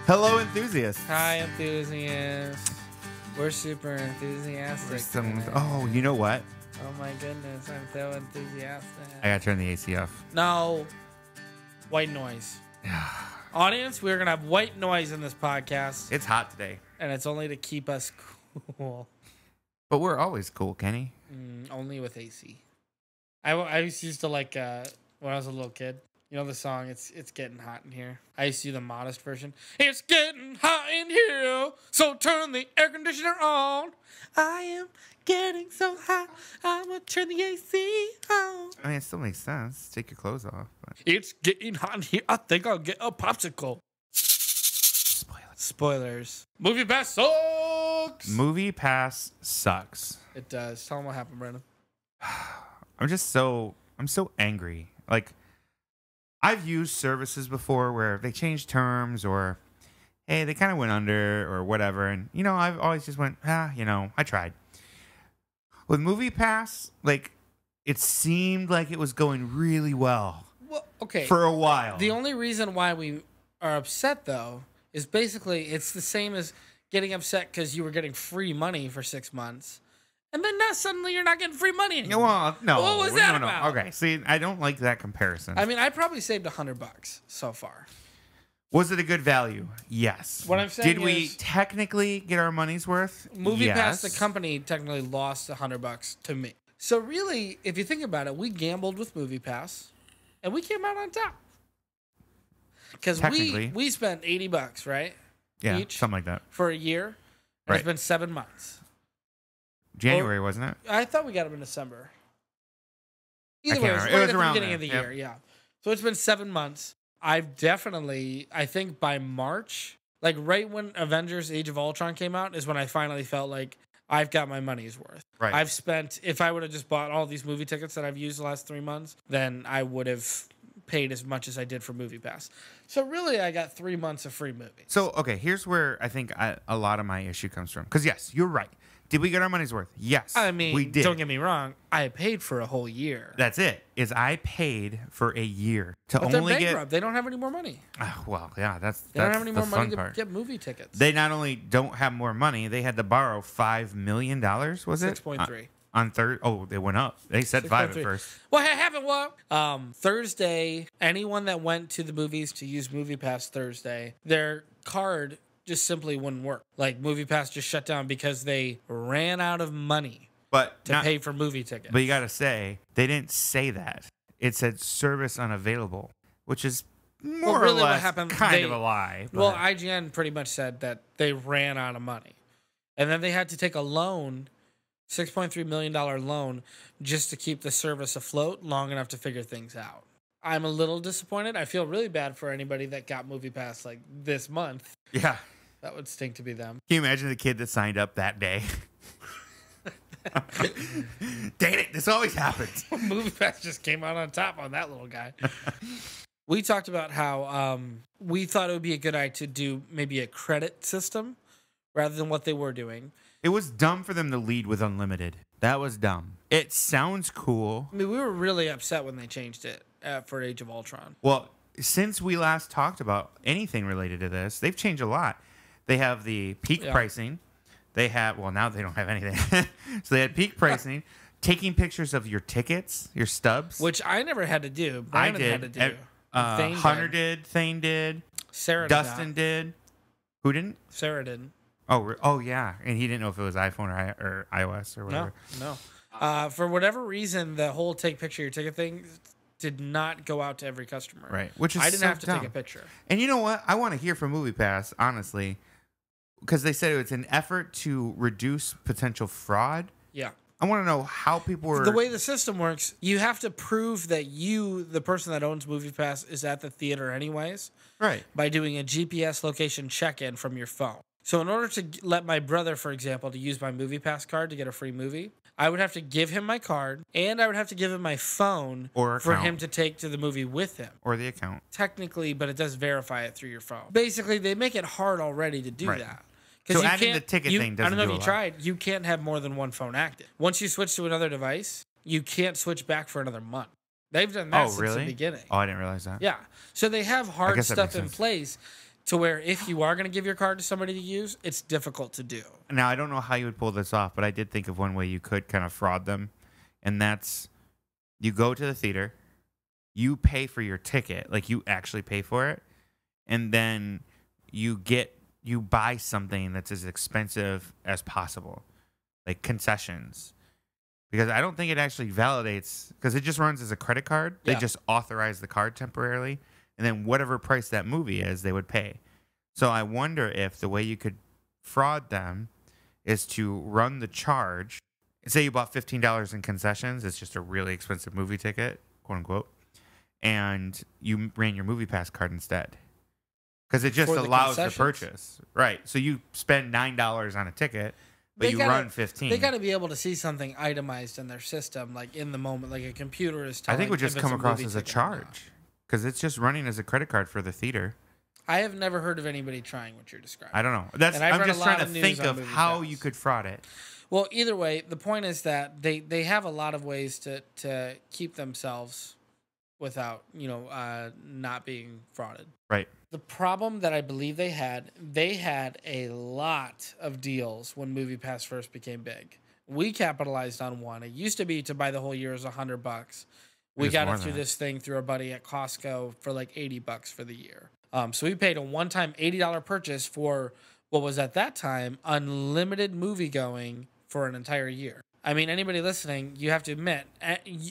Hello, enthusiasts. Hi, enthusiasts. We're super enthusiastic. Oh, you know what? Oh my goodness, I'm so enthusiastic. I gotta turn the AC off. No. White noise. Audience, we're going to have white noise in this podcast. It's hot today. And it's only to keep us cool. But we're always cool, Kenny. Only with AC. I used to like, when I was a little kid, you know the song, It's Getting Hot in Here? I used to do the modest version. It's getting hot in here, so turn the air conditioner on. I am getting so hot, I'm going to turn the AC on. I mean, it still makes sense. Take your clothes off. But... It's getting hot in here, I think I'll get a popsicle. Spoilers. MoviePass sucks! MoviePass sucks. It does. Tell them what happened, Brandon. I'm so angry. Like, I've used services before where they change terms or, hey, they kind of went under or whatever. And, you know, I've always just went, I tried. With MoviePass, like, it seemed like it was going really well. Well, okay. For a while. The only reason why we are upset, though, is basically it's the same as getting upset because you were getting free money for 6 months. And then now suddenly you're not getting free money anymore. Well, no. What was that about? Okay, see, I don't like that comparison. I mean, I probably saved $100 so far. Was it a good value? Yes. What I'm saying Did we technically get our money's worth? MoviePass, yes. the company, technically lost $100 to me. So really, if you think about it, we gambled with MoviePass, and we came out on top. Because we spent $80, right? Yeah, each something like that. For a year. Right. It's been 7 months. January, wasn't it? I thought we got them in December. Either way, it was right at the beginning of the year, yeah. So it's been 7 months. I've definitely, I think by March, like right when Avengers Age of Ultron came out is when I finally felt like I've got my money's worth. Right. I've spent, if I would have just bought all these movie tickets that I've used the last 3 months, then I would have paid as much as I did for MoviePass. So really, I got 3 months of free movies. So, okay, here's where I think a lot of my issue comes from. Because, yes, you're right. Did we get our money's worth? Yes, I mean, we did. Don't get me wrong. I paid for a whole year. That's it. Is I paid for a year to but only they're bankrupt. They don't have any more money. Well, yeah, they don't have any more money to part. get movie tickets. They not only don't have more money, they had to borrow $5 million. Was it 6.3 on third? Oh, they went up. They said 5 at first. Well, I haven't won. Thursday, anyone that went to the movies to use MoviePass Thursday, their card just simply wouldn't work. Like MoviePass just shut down because they ran out of money to pay for movie tickets. But you got to say, they didn't say that. It said service unavailable, which is more or less kind of a lie. But. Well, IGN pretty much said that they ran out of money. And then they had to take a loan, $6.3 million loan, just to keep the service afloat long enough to figure things out. I'm a little disappointed. I feel really bad for anybody that got MoviePass like this month. Yeah. That would stink to be them. Can you imagine the kid that signed up that day? Dang it, this always happens. MoviePass just came out on top on that little guy. We talked about how we thought it would be a good idea to do maybe a credit system rather than what they were doing. It was dumb for them to lead with unlimited. That was dumb. It sounds cool. I mean, we were really upset when they changed it for Age of Ultron. Well, since we last talked about anything related to this, they've changed a lot. They have the peak pricing. They have, well, now they don't have anything. So they had peak pricing, taking pictures of your tickets, your stubs. Which I never had to do. Brandon had to do. Hunter did. Thane did. Sarah did. Dustin did. Who didn't? Sarah didn't. Oh, yeah. And he didn't know if it was iPhone or iOS or whatever. No. For whatever reason, the whole take picture of your ticket thing did not go out to every customer. Right. Which is I didn't so have to dumb. take a picture. And you know what? I want to hear from MoviePass, honestly, because they said it's an effort to reduce potential fraud. Yeah. I want to know how people were... The way the system works, you have to prove that you, the person that owns MoviePass, is at the theater anyways. Right. By doing a GPS location check-in from your phone. So in order to let my brother, for example, to use my MoviePass card to get a free movie, I would have to give him my card, and I would have to give him my phone for him to take to the movie with him. Or the account. Technically, but it does verify it through your phone. Basically, they make it hard already to do that. So adding the ticket thing doesn't do a lot. I don't know if you tried. You can't have more than one phone active. Once you switch to another device, you can't switch back for another month. They've done that since the beginning. Oh, I didn't realize that. Yeah. So they have hard stuff in place to where if you are going to give your card to somebody to use, it's difficult to do. Now, I don't know how you would pull this off, but I did think of one way you could kind of fraud them, and that's you go to the theater, you pay for your ticket, like you actually pay for it, and then you buy something that's as expensive as possible, like concessions. Because I don't think it actually validates, because it just runs as a credit card. They just authorize the card temporarily, and then whatever price that movie is, they would pay. So I wonder if the way you could fraud them is to run the charge. Say you bought $15 in concessions. It's just a really expensive movie ticket, quote unquote, and you ran your MoviePass card instead. Because it just allows the purchase. Right. So you spend $9 on a ticket, but you run 15. They got to be able to see something itemized in their system, like in the moment, like a computer is telling. I think it would just come across as a charge, because it's just running as a credit card for the theater. I have never heard of anybody trying what you're describing. I don't know. I'm just trying to think of how you could fraud it. Well, either way, the point is that they have a lot of ways to keep themselves without, not being frauded. Right. The problem that I believe they had a lot of deals when MoviePass first became big. We capitalized on one. It used to be to buy the whole year is $100. We got it through this thing through our buddy at Costco for like $80 for the year. So we paid a one-time $80 purchase for what was at that time unlimited movie going for an entire year. I mean, anybody listening, you have to admit,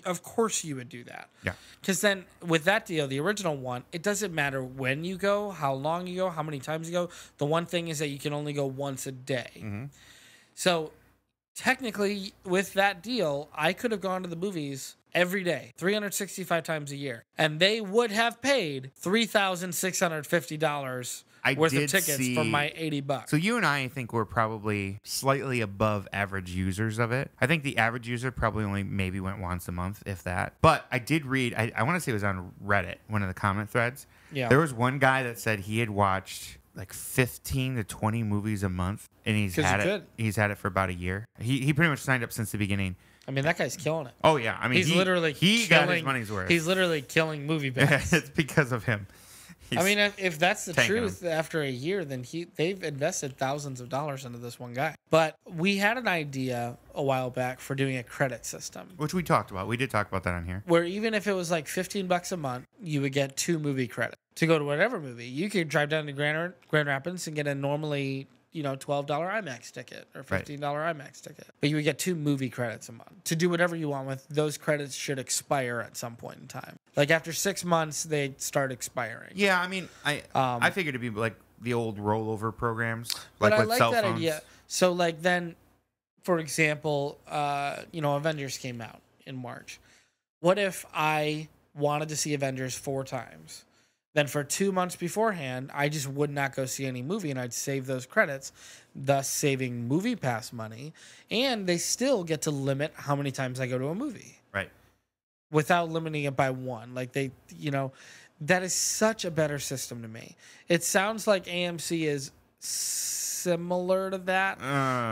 of course you would do that. Yeah. Because then with that deal, the original one, it doesn't matter when you go, how long you go, how many times you go. The one thing is that you can only go once a day. Mm-hmm. So technically, with that deal, I could have gone to the movies every day, 365 times a year, and they would have paid $3,650 worth of tickets for my $80. So you and I think we're probably slightly above average users of it. I think the average user probably only maybe went once a month, if that. But I did read, I want to say it was on Reddit, one of the comment threads. Yeah. There was one guy that said he had watched like 15 to 20 movies a month, and he's had it for about a year. He pretty much signed up since the beginning. I mean, that guy's killing it. Oh yeah, I mean, he got his money's worth. He's literally killing MoviePass. It's because of him. I mean, if that's the truth, after a year, then they've invested thousands of dollars into this one guy. But we had an idea a while back for doing a credit system, which we talked about. We did talk about that on here. Where even if it was like $15 a month, you would get 2 movie credits to go to whatever movie. You could drive down to Grand Rapids and get a normally $12 IMAX ticket or $15 IMAX ticket. But you would get 2 movie credits a month to do whatever you want with. Those credits should expire at some point in time. Like after 6 months, they start expiring. Yeah, I mean, I figured it'd be like the old rollover programs, like with I like cell that phones. idea. So like then, for example, Avengers came out in March. What if I wanted to see Avengers 4 times? Then for 2 months beforehand, I just would not go see any movie, and I'd save those credits, thus saving MoviePass money. And they still get to limit how many times I go to a movie. Right. Without limiting it by one. Like that is such a better system to me. It sounds like AMC is similar to that,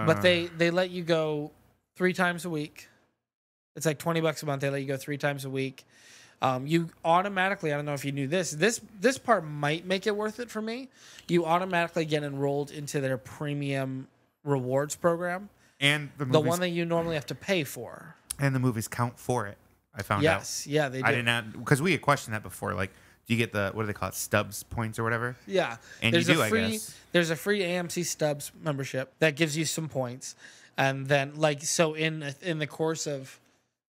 but they let you go 3 times a week. It's like $20 a month. They let you go 3 times a week. You automatically, I don't know if you knew this part might make it worth it for me. You automatically get enrolled into their premium rewards program. And the one that you normally have to pay for. And the movies count for it. I found out. Yes, yeah, they do. I did not, because we had questioned that before. Like, do you get the, what do they call it, Stubs points or whatever? Yeah. And I guess. There's a free AMC Stubs membership that gives you some points. And then, so in the course of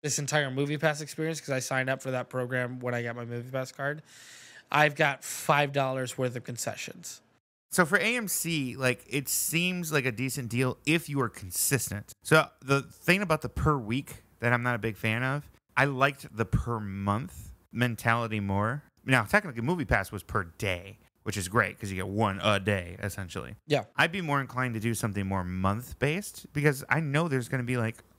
this entire MoviePass experience, because I signed up for that program when I got my MoviePass card, I've got $5 worth of concessions. So for AMC, it seems like a decent deal if you are consistent. So the thing about the per week that I'm not a big fan of, I liked the per month mentality more. Now, technically, MoviePass was per day, which is great because you get one a day, essentially. Yeah. I'd be more inclined to do something more month-based because I know there's going to be,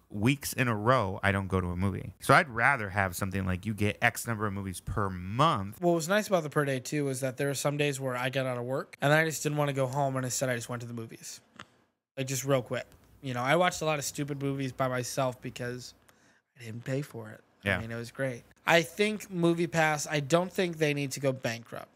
weeks in a row I don't go to a movie. So I'd rather have something like you get X number of movies per month. What was nice about the per day, too, was that there were some days where I got out of work and I just didn't want to go home, and instead I just went to the movies. Just real quick. I watched a lot of stupid movies by myself because I didn't pay for it. Yeah. I mean, it was great. I think MoviePass, I don't think they need to go bankrupt.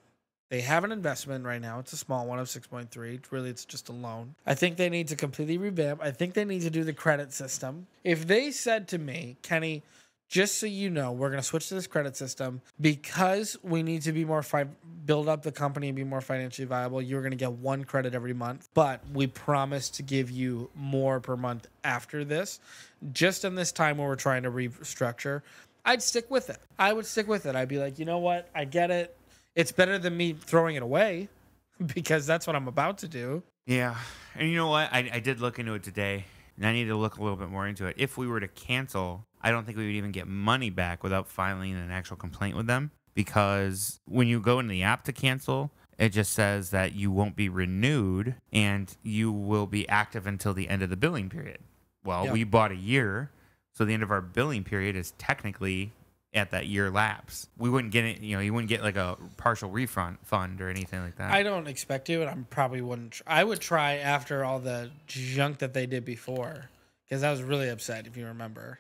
They have an investment right now. It's a small one of 6.3. Really, it's just a loan. I think they need to completely revamp. I think they need to do the credit system. If they said to me, Kenny, just so you know, we're going to switch to this credit system because we need to be more build up the company and be more financially viable. You're going to get 1 credit every month, but we promise to give you more per month after this. Just in this time where we're trying to restructure, I'd stick with it. I would stick with it. I'd be like, you know what? I get it. It's better than me throwing it away because that's what I'm about to do. Yeah. And you know what? I did look into it today, and I need to look a little bit more into it. If we were to cancel, I don't think we would even get money back without filing an actual complaint with them, because when you go in the app to cancel, it just says that you won't be renewed and you will be active until the end of the billing period. Well, we bought a year, so the end of our billing period is technically at that year lapse. We wouldn't get it, you wouldn't get like a partial refund fund or anything like that. I don't expect to, and I probably wouldn't. I would try after all the junk that they did before, because I was really upset, if you remember.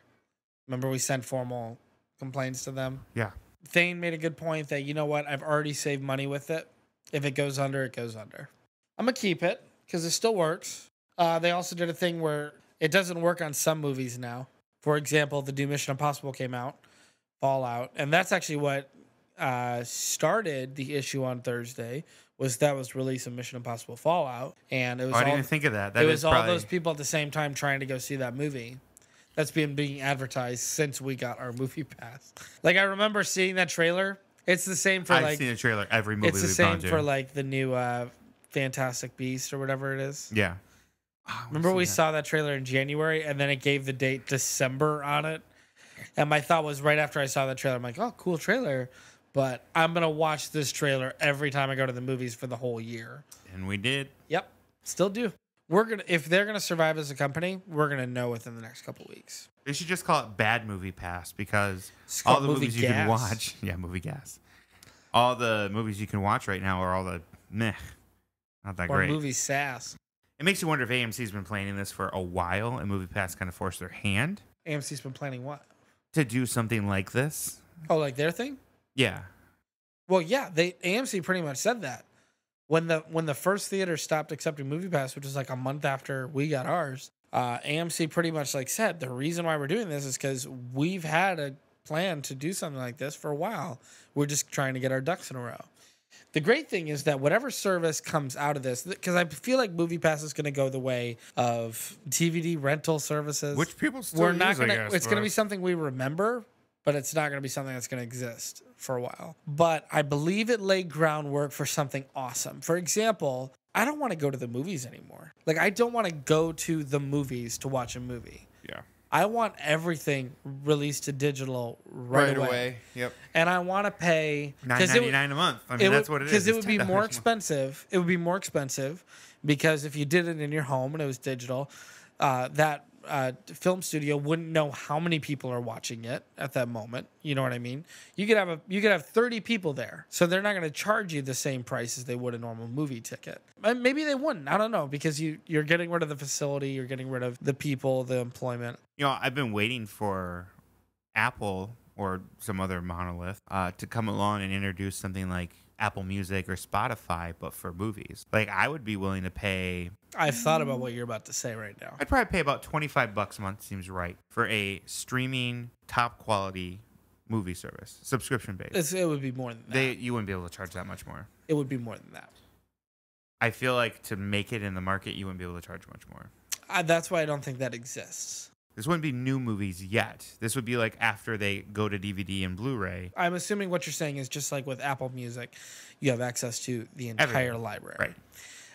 Remember we sent formal complaints to them? Yeah. Thane made a good point that, you know what, I've already saved money with it. If it goes under, it goes under. I'm going to keep it because it still works. They also did a thing where it doesn't work on some movies now. For example, the new Mission Impossible came out, Fallout, and that's actually what started the issue on Thursday. Was release of Mission Impossible Fallout, and it was I didn't even think of that. It was all those people at the same time trying to go see that movie. That's been being advertised since we got our MoviePass. Like, I remember seeing that trailer. It's the same for I've seen the trailer every movie. It's the same for like the new Fantastic Beast or whatever it is. Yeah. Remember we saw that trailer in January, and then it gave the date December on it. And my thought was right after I saw that trailer, I'm like, oh, cool trailer. But I'm going to watch this trailer every time I go to the movies for the whole year. And we did. Yep. Still do. If they're going to survive as a company, we're going to know within the next couple weeks. They should just call it Bad Movie Pass, because all the movies you can watch. Yeah, Movie Gas. All the movies you can watch right now are all the meh. Not that great. Or movie sass. It makes you wonder if AMC's been planning this for a while and MoviePass kind of forced their hand. AMC's been planning what? To do something like this. Oh, like their thing? Yeah. Well, yeah, AMC pretty much said that. When the first theater stopped accepting MoviePass, which was like a month after we got ours, AMC pretty much like said the reason why we're doing this is because we've had a plan to do something like this for a while. We're just trying to get our ducks in a row. The great thing is that whatever service comes out of this, because I feel like MoviePass is going to go the way of DVD rental services, which people still use, I guess, it's going to be something we remember, but it's not going to be something that's going to exist for a while. But I believe it laid groundwork for something awesome. For example, I don't want to go to the movies anymore. Like, I don't want to go to the movies to watch a movie. Yeah. I want everything released to digital right away. Yep. And I want to pay $9.99 a month. I mean, that's what it is. Because it would be more expensive. It would be more expensive because if you did it in your home and it was digital, that film studio wouldn't know how many people are watching it at that moment. You know what I mean? You could have 30 people there, so they're not going to charge you the same price as they would a normal movie ticket. And maybe they wouldn't. I don't know, because you're getting rid of the facility, you're getting rid of the people, the employment. I've been waiting for Apple or some other monolith to come along and introduce something like Apple Music or Spotify, but for movies. Like, I would be willing to pay. I've thought about what you're about to say right now. I'd probably pay about $25 a month, seems right, for a streaming top quality movie service, subscription based. It would be more than that. You wouldn't be able to charge that much more. It would be more than that. I feel like to make it in the market, you wouldn't be able to charge much more. That's why I don't think that exists. This wouldn't be new movies yet. This would be like after they go to DVD and Blu-ray. I'm assuming what you're saying is just like with Apple Music, you have access to the entire library. Right.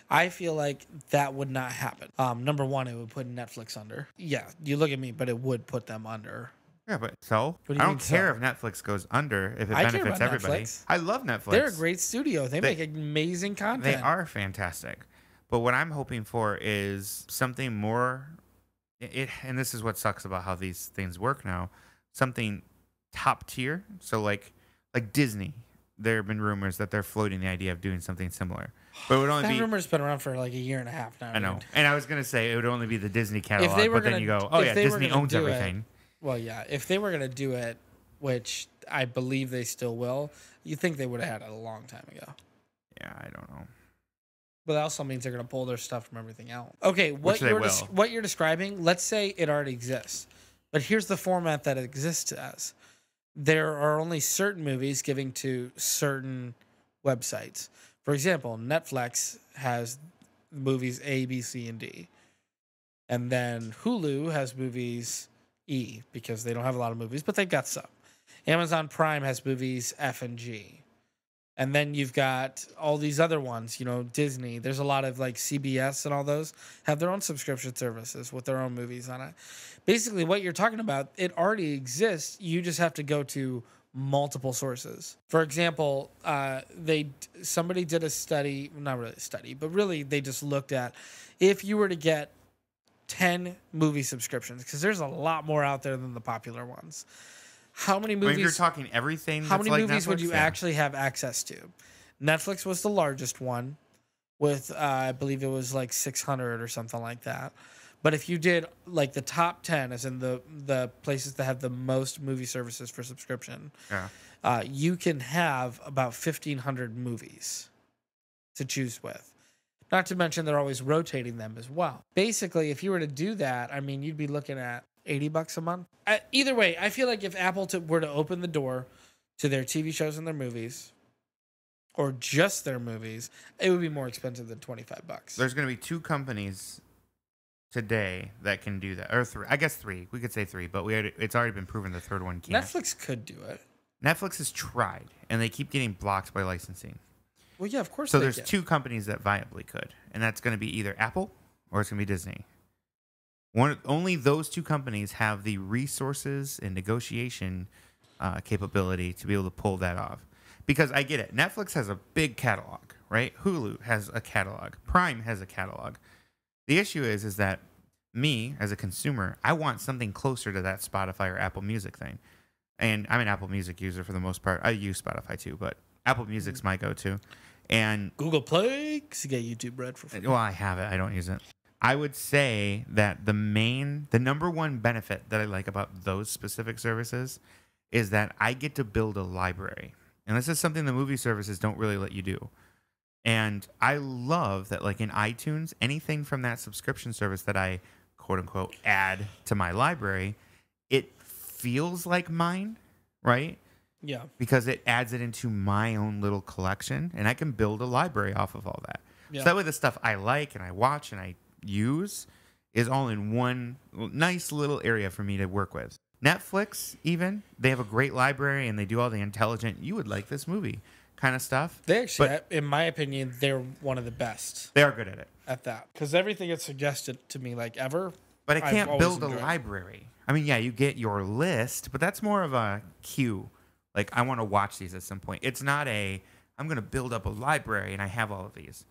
I feel like that would not happen. Number one, it would put Netflix under. Yeah, you look at me, but it would put them under. Yeah, but so? What do you I mean, don't care so? if Netflix goes under if it I care benefits about everybody. Netflix. I love Netflix. They're a great studio. They make amazing content. They are fantastic. But what I'm hoping for is something more. And this is what sucks about how these things work now. Something top tier. So like Disney, there have been rumors that they're floating the idea of doing something similar. But it would only that be. rumor's been around for like a year and a half now. I know. Dude. And I was gonna say it would only be the Disney catalog. If they were but then you go, oh yeah, Disney owns everything. Well, yeah. If they were gonna do it, which I believe they still will, you think they would have had it a long time ago. Yeah, I don't know. But that also means they're going to pull their stuff from everything else. Okay, Which they will. What you're describing, let's say it already exists. But here's the format that it exists as. There are only certain movies giving to certain websites. For example, Netflix has movies A, B, C, and D. And then Hulu has movies E, because they don't have a lot of movies, but they've got some. Amazon Prime has movies F and G. And then you've got all these other ones, Disney. There's a lot of like CBS and all those have their own subscription services with their own movies on it. Basically, what you're talking about, it already exists. You just have to go to multiple sources. For example, somebody did a study, not really a study, but really they just looked at if you were to get 10 movie subscriptions, because there's a lot more out there than the popular ones. How many movies? If you're talking everything, how many movies Netflix, would you actually have access to? Netflix was the largest one, with I believe it was like 600 or something like that. But if you did like the top 10, as in the places that have the most movie services for subscription, you can have about 1,500 movies to choose with. Not to mention they're always rotating them as well. Basically, if you were to do that, I mean, you'd be looking at $80 a month. Either way, I feel like if Apple were to open the door to their TV shows and their movies, or just their movies, it would be more expensive than $25. There's going to be 2 companies today that can do that, or 3. I guess 3. We could say 3, but it's already been proven the third one can't. Netflix could do it. Netflix has tried, and they keep getting blocked by licensing. Well, yeah, of course. So there's 2 companies that viably could, and that's going to be either Apple or it's going to be Disney. Only those 2 companies have the resources and negotiation capability to be able to pull that off. Because I get it. Netflix has a big catalog, right? Hulu has a catalog. Prime has a catalog. The issue is that me, as a consumer, I want something closer to that Spotify or Apple Music thing. And I'm an Apple Music user for the most part. I use Spotify too, but Apple Music's my go-to. And Google Play, because you get YouTube Red for free. Well, I have it. I don't use it. I would say that the number one benefit that I like about those specific services is that I get to build a library. And this is something the movie services don't really let you do. And I love that, like in iTunes, anything from that subscription service that I, quote unquote, add to my library, it feels like mine, right? Yeah. Because it adds it into my own little collection, and I can build a library off of all that. Yeah. So that way the stuff I like and I watch and I use is all in one nice little area for me to work with. Netflix, even, they have a great library and they do all the intelligent, you would like this movie kind of stuff. They actually, in my opinion, they're one of the best. They are good at it. At that. Because everything it's suggested to me, like ever. But I can't build a library. I mean, yeah, you get your list, but that's more of a queue. Like, I want to watch these at some point. It's not I'm going to build up a library and I have all of these.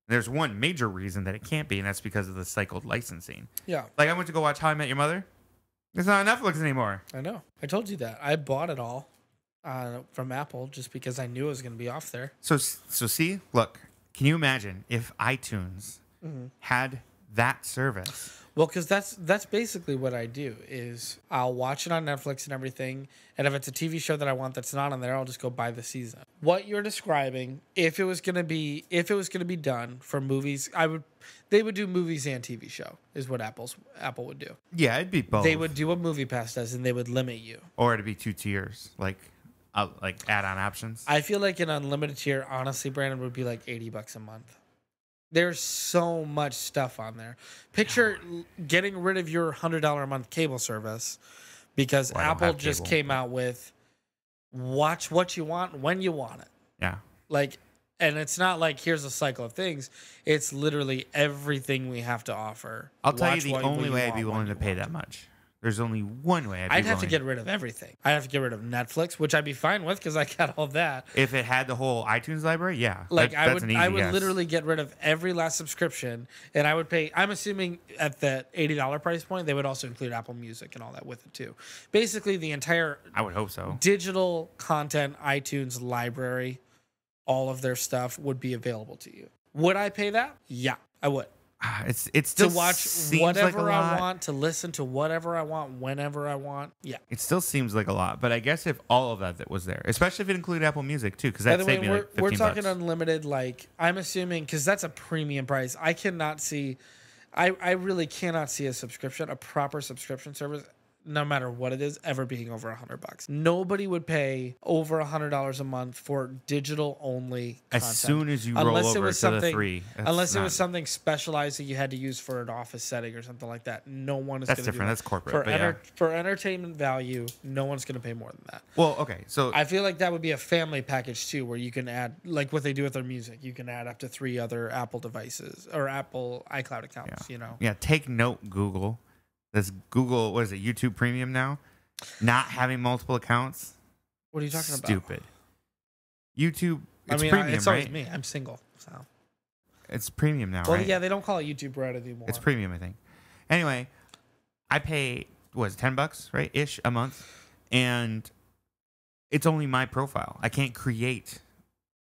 There's one major reason that it can't be, and that's because of the cycled licensing. Yeah. Like, I went to go watch How I Met Your Mother. It's not on Netflix anymore. I know. I told you that. I bought it all from Apple just because I knew it was going to be off there. So see, look, can you imagine if iTunes had that service? Well, because that's basically what I do is I'll watch it on Netflix and everything, and if it's a TV show that I want that's not on there, I'll just go buy the season. What you're describing, if it was gonna be done for movies, they would do movies and TV show is what Apple would do. Yeah, it'd be both. They would do what MoviePass does, and they would limit you. Or it'd be 2 tiers, like add-on options. I feel like an unlimited tier, honestly, Brandon, would be like $80 a month. There's so much stuff on there. Picture getting rid of your $100 a month cable service because Apple just came out with watch what you want when you want it. Yeah. Like, and it's not like here's a cycle of things. It's literally everything we have to offer. I'll tell you the only way I'd be willing to pay that much. There's only one way I'd have to get rid of everything. I'd have to get rid of Netflix, which I'd be fine with because I got all that. If it had the whole iTunes library, yeah. Like I would literally get rid of every last subscription, and I would pay. I'm assuming at that $80 price point, they would also include Apple Music and all that with it too. Basically, the entire I would hope so digital content iTunes library, all of their stuff would be available to you. Would I pay that? Yeah, I would. it To still watch seems like a whatever I lot. want, to listen to whatever I want, whenever I want. Yeah. It still seems like a lot, but I guess if all of that was there, especially if it included Apple Music too, because By that the way, saved me like we're 15 talking bucks. unlimited. Like I'm assuming because that's a premium price. I cannot see. I really cannot see a proper subscription service, no matter what it is, ever being over $100. Nobody would pay over $100 a month for digital only As content. soon as you roll over to the 3, Unless it was something specialized that you had to use for an office setting or something like that. No one is going that's to do different. that. That's corporate. For, but yeah. for entertainment value, no one's going to pay more than that. Well, okay, so I feel like that would be a family package too, where you can add, like what they do with their music, you can add up to 3 other Apple devices or Apple iCloud accounts, you know? yeah, take note, Google. This Google, what is it, YouTube Premium now? Not having multiple accounts? What are you talking about? Stupid. YouTube, it's I mean, premium, it's right? always me. I'm single, so. It's premium now, Well, right? yeah, they don't call it YouTube Red anymore. It's premium, I think. Anyway, I pay, what is it, $10, right? Ish a month. And it's only my profile. I can't create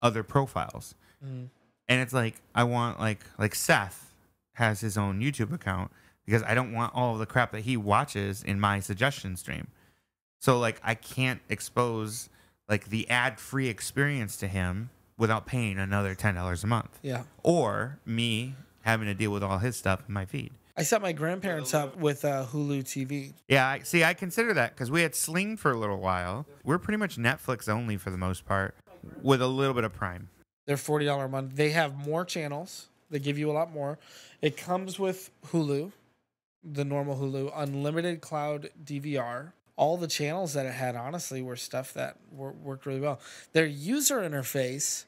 other profiles. Mm. And it's like, I want, like Seth has his own YouTube account because I don't want all of the crap that he watches in my suggestion stream. So, like, I can't expose, like, the ad-free experience to him without paying another $10 a month. Yeah. Or me having to deal with all his stuff in my feed. I set my grandparents up with Hulu TV. Yeah, I consider that because we had Sling for a little while. We're pretty much Netflix only for the most part, with a little bit of Prime. They're $40 a month. They have more channels. They give you a lot more. It comes with Hulu, the normal Hulu, unlimited cloud DVR. All the channels that it had, honestly, were stuff that worked really well. Their user interface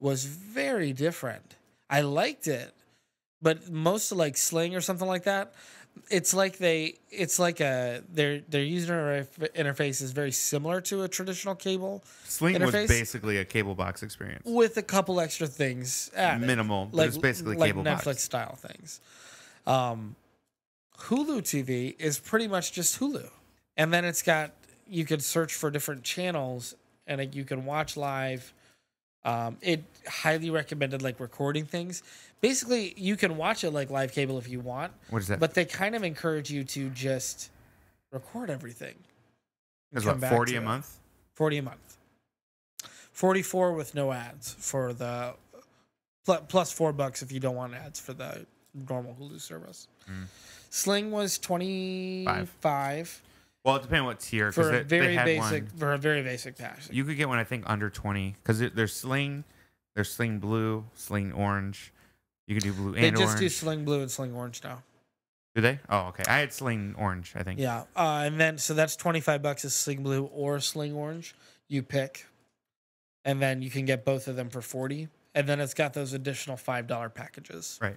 was very different. I liked it, but most of like Sling or something like that, their user interface is very similar to a traditional cable Sling interface, was basically a cable box experience. with a couple extra things added. Minimal, but it's basically like cable Netflix box. style things. Hulu TV is pretty much just Hulu, and then it's got, you could search for different channels and you can watch live. It highly recommended like recording things. Basically, you can watch it like live cable if you want. What is that? But they kind of encourage you to just record everything. It's what, 40 a month? 40 a month. 44 with no ads for the plus $4 if you don't want ads for the normal Hulu service. Sling was 25 Well, it depends on what tier. for a they very had basic one. package. You could get one, I think, under 20 because there's Sling Blue, Sling Orange. You could do blue They and just orange. do Sling Blue and Sling Orange now. Do they? Oh, okay. I had Sling Orange, I think. Yeah, and then so that's $25 is Sling Blue or Sling Orange. You pick, and then you can get both of them for $40. And then it's got those additional $5 packages. Right.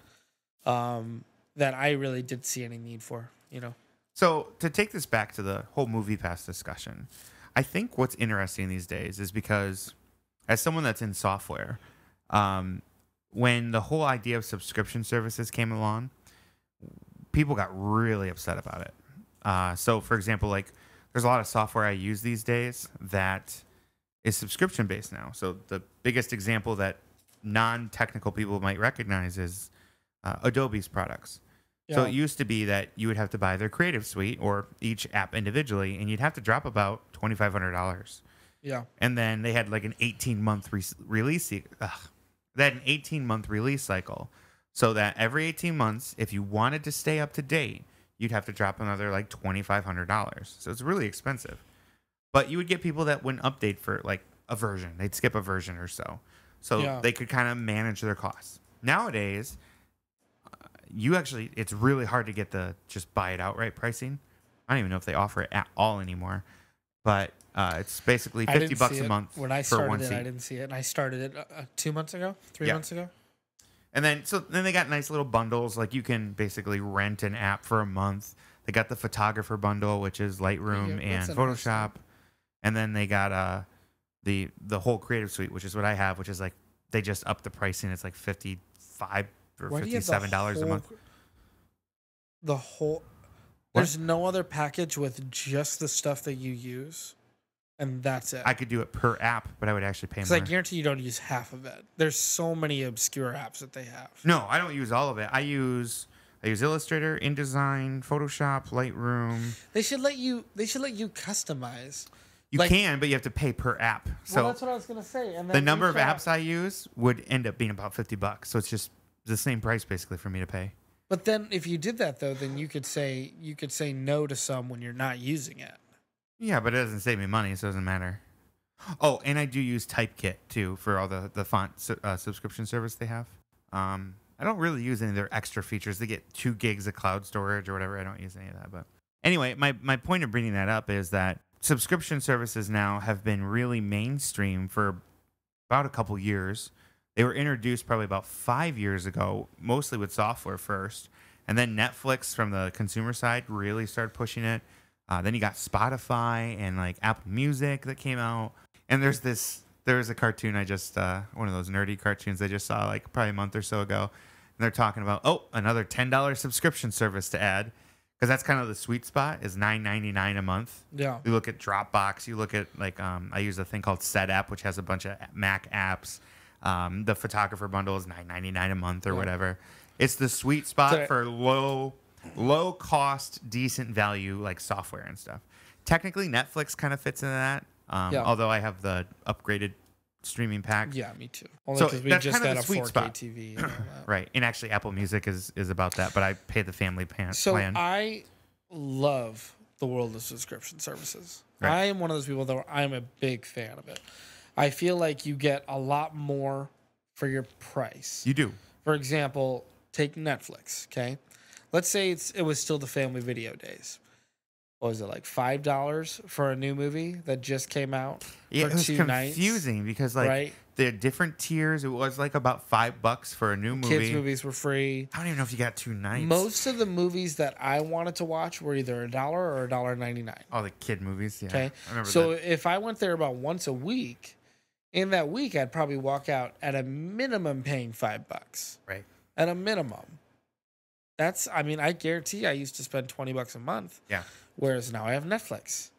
That I really did see any need for. You know. So to take this back to the whole MoviePass discussion, I think what's interesting these days is because, as someone that's in software, when the whole idea of subscription services came along, people got really upset about it. So, for example, like there's a lot of software I use these days that is subscription based now. So the biggest example that non-technical people might recognize is Adobe's products. So it used to be that you would have to buy their Creative Suite or each app individually, and you'd have to drop about $2,500. Yeah. And then they had like an 18-month release. They had an 18-month release cycle, so that every 18 months, if you wanted to stay up to date, you'd have to drop another like $2,500. So it's really expensive. But you would get people that wouldn't update for like a version. They'd skip a version or so. So they could kind of manage their costs. Nowadays, it's really hard to get the just buy it outright pricing. I don't even know if they offer it at all anymore. But it's basically $50 a month when I for one started seat. I didn't see it, and I started it 2 months ago, 3 months ago. And then they got nice little bundles. Like you can basically rent an app for a month. They got the photographer bundle, which is Lightroom and Photoshop. And then they got the whole Creative Suite, which is what I have, which is like they just upped the pricing. It's like $55 or $57 a month. There's no other package with just the stuff that you use. and that's it. I could do it per app, but I would actually pay Because more. I guarantee you don't use half of it. There's so many obscure apps that they have. No, I don't use all of it. I use Illustrator, InDesign, Photoshop, Lightroom. They should let you customize. You Like- can, but you have to pay per app. So Well, that's what I was gonna say. And the then number of each app- apps I use would end up being about $50. So it's just the same price basically for me to pay. But then if you did that though, then you could say no to some when you're not using it. Yeah, but it doesn't save me money, so it doesn't matter. Oh, and I do use Typekit too for all the font subscription service they have. I don't really use any of their extra features. They get 2 gigs of cloud storage or whatever. I don't use any of that. But anyway, my point of bringing that up is that subscription services now have been really mainstream for about a couple years. They were introduced probably about 5 years ago, mostly with software first. And then Netflix from the consumer side really started pushing it. Then you got Spotify and like Apple Music that came out. And there's a cartoon I just, one of those nerdy cartoons I just saw like probably a month or so ago. And they're talking about, another $10 subscription service to add. Because that's kind of the sweet spot is $9.99 a month. Yeah. You look at Dropbox. You look at like I use a thing called SetApp, which has a bunch of Mac apps. The photographer bundle is $9.99 a month or whatever. It's the sweet spot for low cost, decent value like software and stuff. Technically, Netflix kind of fits into that. Although I have the upgraded streaming pack. Yeah, me too. Only So because we that's just kind of got the a sweet 4K spot. TV. And all that. Right. And actually, Apple Music is about that, but I pay the family plan. I love the world of subscription services. Right. I am one of those people that I'm a big fan of it. I feel like you get a lot more for your price. You do. For example, take Netflix, okay? Let's say it was still the family video days. What was it, like $5 for a new movie that just came out Yeah, for it was 2 nights? confusing because like right? the different tiers, it was like about $5 for a new movie. Kids movies were free. I don't even know if you got 2 nights. Most of the movies that I wanted to watch were either $1 or $1.99. Oh, the kid movies. Yeah. Okay. I remember So that. if I went there about once a week, in that week I'd probably walk out at a minimum paying $5. Right. At a minimum. I guarantee I used to spend $20 a month. Yeah. Whereas now I have Netflix.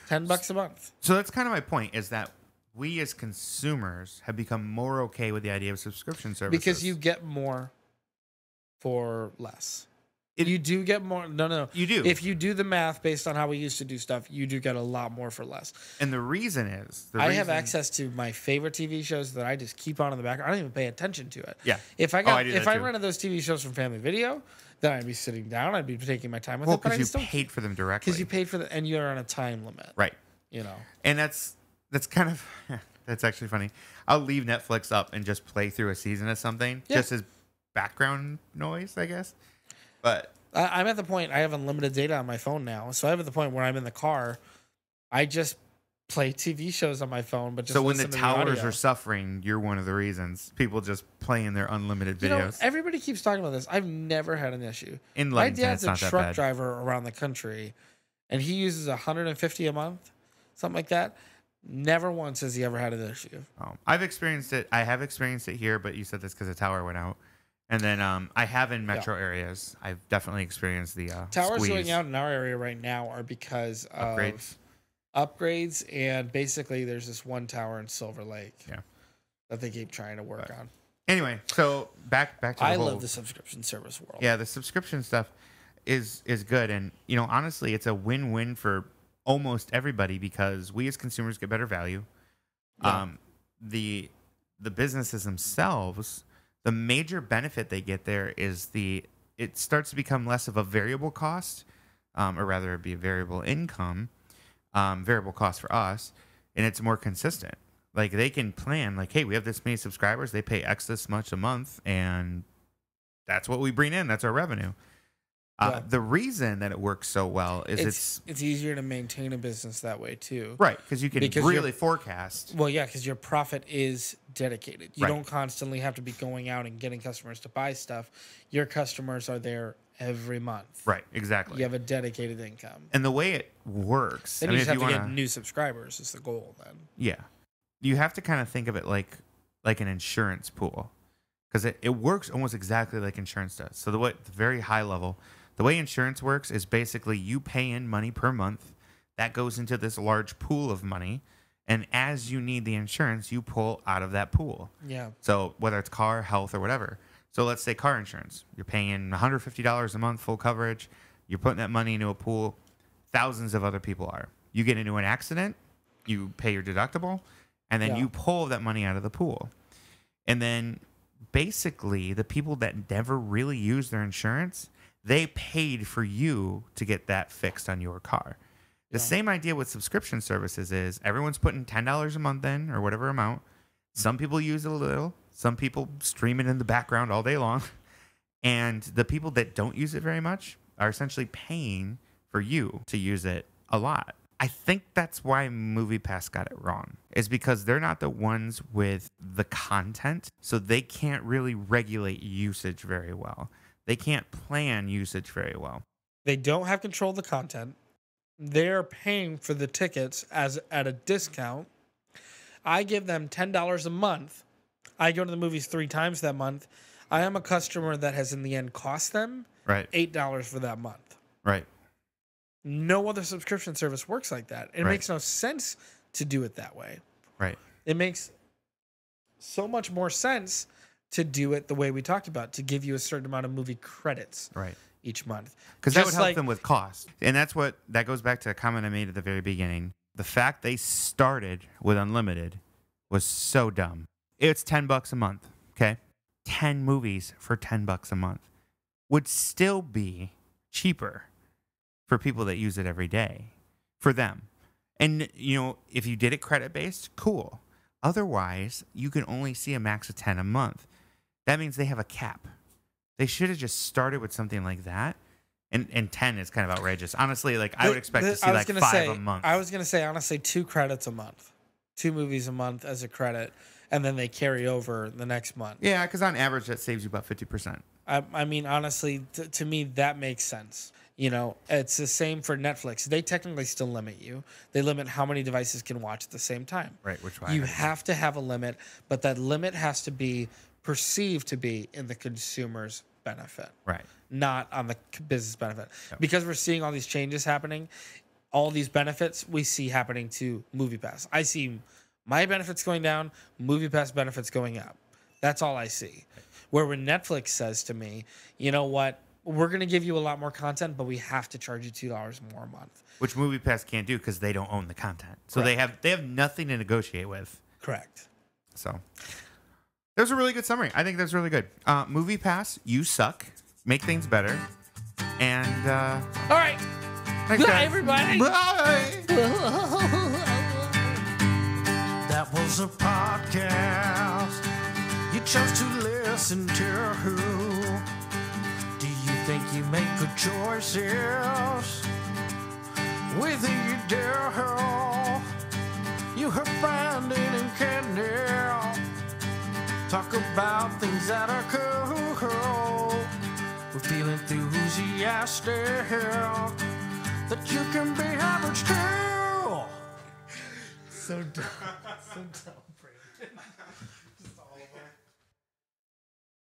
$10 a month. So that's kind of my point is that we as consumers have become more okay with the idea of subscription services. Because you get more for less. It- You do get more. No. You do. If you do the math based on how we used to do stuff, you do get a lot more for less. And the reason is... I have access to my favorite TV shows that I just keep on in the background. I don't even pay attention to it. Yeah. If I I do if that I too. rented those TV shows from Family Video, then I'd be sitting down. I'd be taking my time with Well, it. But I because just you don't paid for them directly. because you paid for and you're on a time limit. Right. You know. And that's kind of... That's actually funny. I'll leave Netflix up and just play through a season of something. Yeah. Just as background noise, I guess. But... I'm at the point I have unlimited data on my phone now, so I'm at the point where I'm in the car. I just play TV shows on my phone, but just So when the listen to towers audio. are suffering, you're one of the reasons. People just playing their unlimited You know, videos. everybody keeps talking about this. I've never had an issue. In My Ludington, dad's it's a not that truck bad. driver around the country, and he uses $150 a month, something like that. Never once has he ever had an issue. I've experienced it. I have experienced it here, but you said this because the tower went out. And then I have in metro areas. I've definitely experienced the Towers squeeze. going out in our area right now are because of upgrades, and basically there's this one tower in Silver Lake that they keep trying to work on. Anyway, so back to the I whole, love the subscription service world. Yeah, the subscription stuff is good, and honestly, it's a win-win for almost everybody because we as consumers get better value. Yeah. The businesses themselves, the major benefit they get there is it starts to become less of a variable cost, or rather it'd be a variable income, variable cost for us, and it's more consistent. Like they can plan, like, hey, we have this many subscribers, they pay X this much a month, and that's what we bring in. That's our revenue. The reason that it works so well is it's easier to maintain a business that way too. right because you can really forecast. Well, yeah, because your profit is dedicated. You Right. don't constantly have to be going out and getting customers to buy stuff. Your customers are there every month. Right, exactly. You have a dedicated income. And the way it works, Then I you mean, just if have to wanna- get new subscribers is the goal then. Yeah. You have to kind of think of it like an insurance pool because it works almost exactly like insurance does. So the very high level, the way insurance works is basically you pay in money per month. that goes into this large pool of money. And as you need the insurance, you pull out of that pool. Yeah. So whether it's car, health, or whatever. So let's say car insurance. You're paying $150 a month, full coverage. You're putting that money into a pool. Thousands of other people are. You get into an accident, you pay your deductible, and then you pull that money out of the pool. And then basically the people that never really use their insurance, they paid for you to get that fixed on your car. The same idea with subscription services is everyone's putting $10 a month in or whatever amount. Some people use it a little. Some people stream it in the background all day long. And the people that don't use it very much are essentially paying for you to use it a lot. I think that's why MoviePass got it wrong, is because they're not the ones with the content, so they can't really regulate usage very well. They can't plan usage very well. They don't have control of the content. They're paying for the tickets as at a discount. I give them $10 a month. I go to the movies 3 times that month. I am a customer that has in the end cost them $8 for that month. Right. No other subscription service works like that. It makes no sense to do it that way. Right. It makes so much more sense to do it the way we talked about, to give you a certain amount of movie credits each month. Because that would help them with cost. And that goes back to a comment I made at the very beginning. The fact they started with unlimited was so dumb. It's $10 a month, okay? 10 movies for $10 a month would still be cheaper for people that use it every day, for them. And, if you did it credit-based, cool. Otherwise, you can only see a max of 10 a month. That means they have a cap. They should have just started with something like that. And 10 is kind of outrageous. Honestly, I would expect to see 5 a month. I was going to say, honestly, 2 credits a month. 2 movies a month as a credit. And then they carry over the next month. Yeah, because on average, that saves you about 50%. I mean, honestly, to me, that makes sense. It's the same for Netflix. They technically still limit you. They limit how many devices can watch at the same time. Right, which way you have to have a limit, but that limit has to be perceived to be in the consumer's benefit. Right. Not on the business benefit. Yep. Because we're seeing all these changes happening, all these benefits we see happening to MoviePass. I see my benefits going down, MoviePass benefits going up. That's all I see. Where when Netflix says to me, you know what, we're going to give you a lot more content, but we have to charge you $2 more a month. Which MoviePass can't do because they don't own the content. So they have nothing to negotiate with. Correct. So that was a really good summary. I think that's really good. MoviePass, you suck. Make things better. And all right. Thanks, bye, everybody. Bye. That was a podcast you chose to listen to. Do you think you make good choices? Whether you do, you heard Brandon and Candy talk about things that are cool. We're feeling enthusiastic that you can be average too. So dumb. So dumb, Brandon.